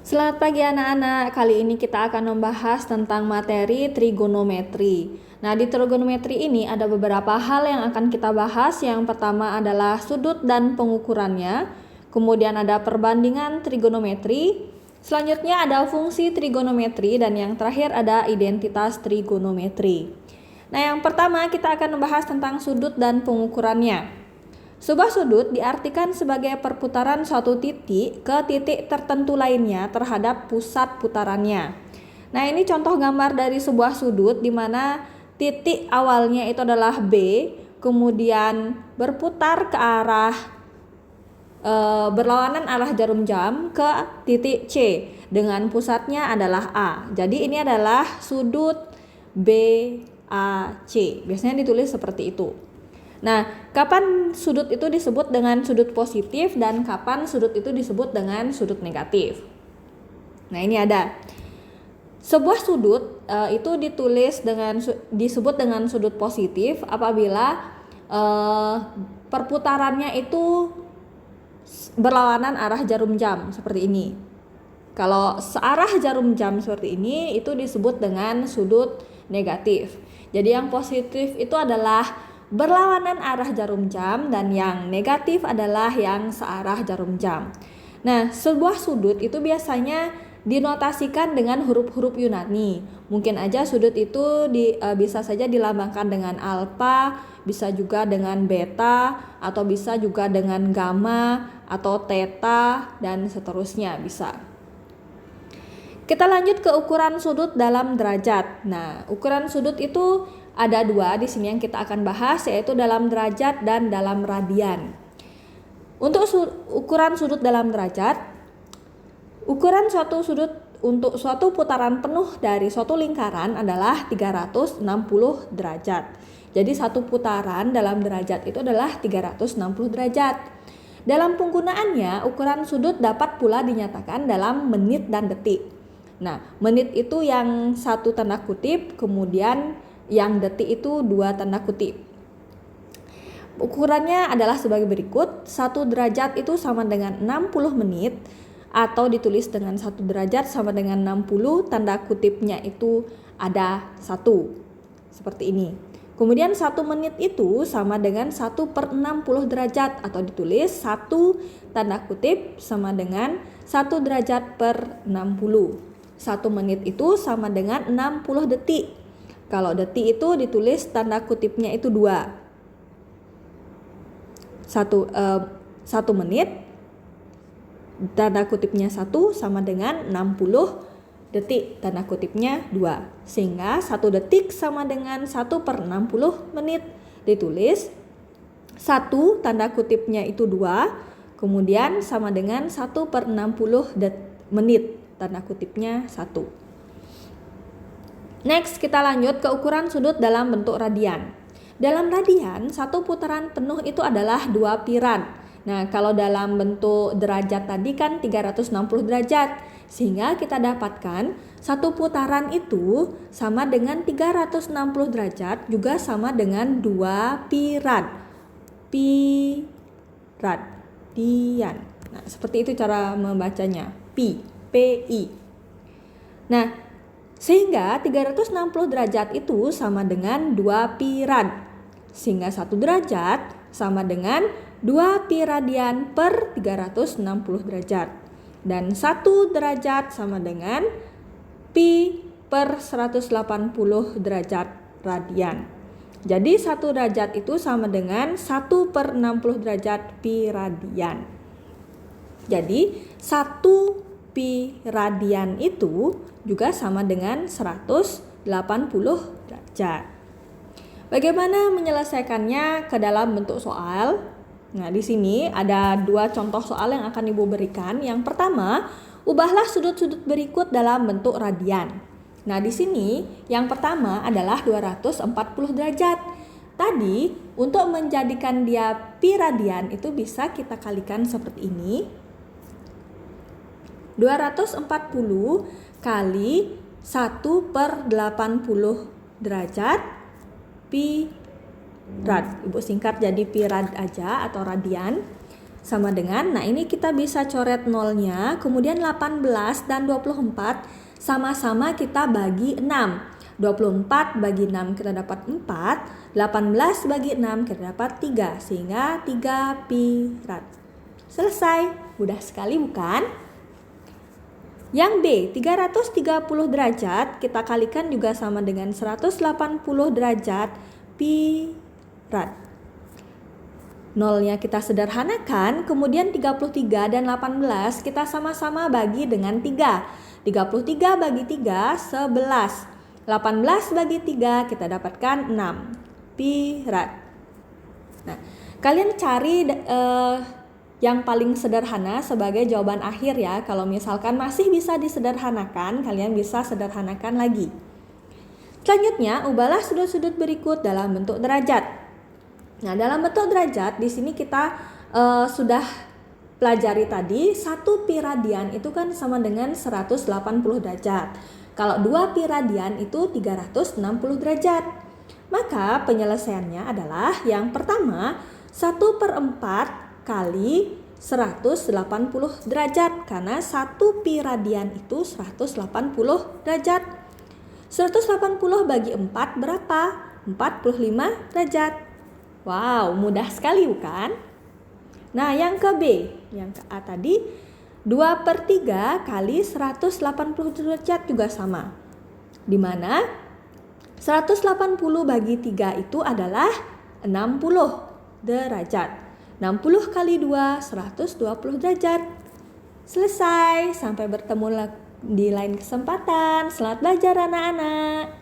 Selamat pagi anak-anak, kali ini kita akan membahas tentang materi trigonometri. Nah, di trigonometri ini ada beberapa hal yang akan kita bahas. Yang pertama adalah sudut dan pengukurannya, kemudian ada perbandingan trigonometri, selanjutnya ada fungsi trigonometri, dan yang terakhir ada identitas trigonometri. Nah, yang pertama kita akan membahas tentang sudut dan pengukurannya. Sebuah sudut diartikan sebagai perputaran suatu titik ke titik tertentu lainnya terhadap pusat putarannya. Nah, ini contoh gambar dari sebuah sudut di mana titik awalnya itu adalah B, kemudian berputar ke arah berlawanan arah jarum jam ke titik C dengan pusatnya adalah A. Jadi ini adalah sudut BAC. Biasanya ditulis seperti itu. Nah, kapan sudut itu disebut dengan sudut positif dan kapan sudut itu disebut dengan sudut negatif? Nah, ini ada. Sebuah sudut itu disebut dengan sudut positif apabila perputarannya itu berlawanan arah jarum jam seperti ini. Kalau searah jarum jam seperti ini itu disebut dengan sudut negatif. Jadi yang positif itu adalah berlawanan arah jarum jam dan yang negatif adalah yang searah jarum jam. Nah, sebuah sudut itu biasanya dinotasikan dengan huruf-huruf Yunani. Mungkin aja sudut itu bisa saja dilambangkan dengan alfa, bisa juga dengan beta, atau bisa juga dengan gamma atau theta dan seterusnya bisa. Kita lanjut ke ukuran sudut dalam derajat. Nah, ukuran sudut itu ada dua di sini yang kita akan bahas, yaitu dalam derajat dan dalam radian. Untuk ukuran sudut dalam derajat, ukuran suatu sudut untuk suatu putaran penuh dari suatu lingkaran adalah 360 derajat. Jadi satu putaran dalam derajat itu adalah 360 derajat. Dalam penggunaannya, ukuran sudut dapat pula dinyatakan dalam menit dan detik. Nah, menit itu yang satu tanda kutip, kemudian yang detik itu dua tanda kutip. Ukurannya adalah sebagai berikut. 1 derajat itu sama dengan 60 menit, atau ditulis dengan 1 derajat sama dengan 60, tanda kutipnya itu ada 1 seperti ini. Kemudian 1 menit itu sama dengan 1/60 derajat, atau ditulis 1 tanda kutip sama dengan 1 derajat per 60. 1 menit itu sama dengan 60 detik. Kalau detik itu ditulis tanda kutipnya itu 2. 1 menit tanda kutipnya 1 sama dengan 60 detik, tanda kutipnya 2. Sehingga 1 detik sama dengan 1/60 menit, ditulis 1 tanda kutipnya itu 2, kemudian sama dengan 1/60 menit, tanda kutipnya 1. Next, kita lanjut ke ukuran sudut dalam bentuk radian. Dalam radian, satu putaran penuh itu adalah 2 piran. Nah, kalau dalam bentuk derajat tadi kan 360 derajat. Sehingga kita dapatkan satu putaran itu sama dengan 360 derajat juga sama dengan 2 piran. Piradian. Nah, seperti itu cara membacanya. PI. Nah, sehingga 360 derajat itu sama dengan 2 piran. Sehingga 1 derajat sama dengan 2 pi radian per 360 derajat. Dan 1 derajat sama dengan pi per 180 derajat radian. Jadi 1 derajat itu sama dengan 1/60 derajat pi radian. Jadi 1 pi radian itu juga sama dengan 180 derajat. Bagaimana menyelesaikannya ke dalam bentuk soal? Nah, di sini ada 2 contoh soal yang akan Ibu berikan. Yang pertama, ubahlah sudut-sudut berikut dalam bentuk radian. Nah, di sini yang pertama adalah 240 derajat. Tadi untuk menjadikan dia pi radian itu bisa kita kalikan seperti ini. 240 kali 1/80 derajat pi rad. Ibu singkat jadi pi rad aja atau radian. sama dengan, nah ini kita bisa coret nolnya, kemudian 18 dan 24 sama-sama kita bagi 6. 24 bagi 6 kita dapat 4, 18 bagi 6 kita dapat 3, sehingga 3 pi rad. Selesai, mudah sekali bukan? Yang B, 330 derajat kita kalikan juga sama dengan 180 derajat pi rad. Nolnya kita sederhanakan, kemudian 33 dan 18 kita sama-sama bagi dengan 3. 33 bagi 3, 11. 18 bagi 3 kita dapatkan 6 pi rad. Nah, kalian cari yang paling sederhana sebagai jawaban akhir ya. Kalau misalkan masih bisa disederhanakan, kalian bisa sederhanakan lagi. Selanjutnya, ubahlah sudut-sudut berikut dalam bentuk derajat. Nah, dalam bentuk derajat di sini kita sudah pelajari tadi 1 pi radian itu kan sama dengan 180 derajat. Kalau 2 pi radian itu 360 derajat. Maka penyelesaiannya adalah yang pertama 1/4 kali 180 derajat, karena 1 pi radian itu 180 derajat. 180 bagi 4 berapa? 45 derajat. Wow, mudah sekali bukan? Nah, yang ke B, yang ke A tadi 2/3 kali 180 derajat juga sama. Di mana 180 bagi 3 itu adalah 60 derajat. 60 kali 2, 120 derajat. Selesai, sampai bertemu di lain kesempatan. Selamat belajar anak-anak.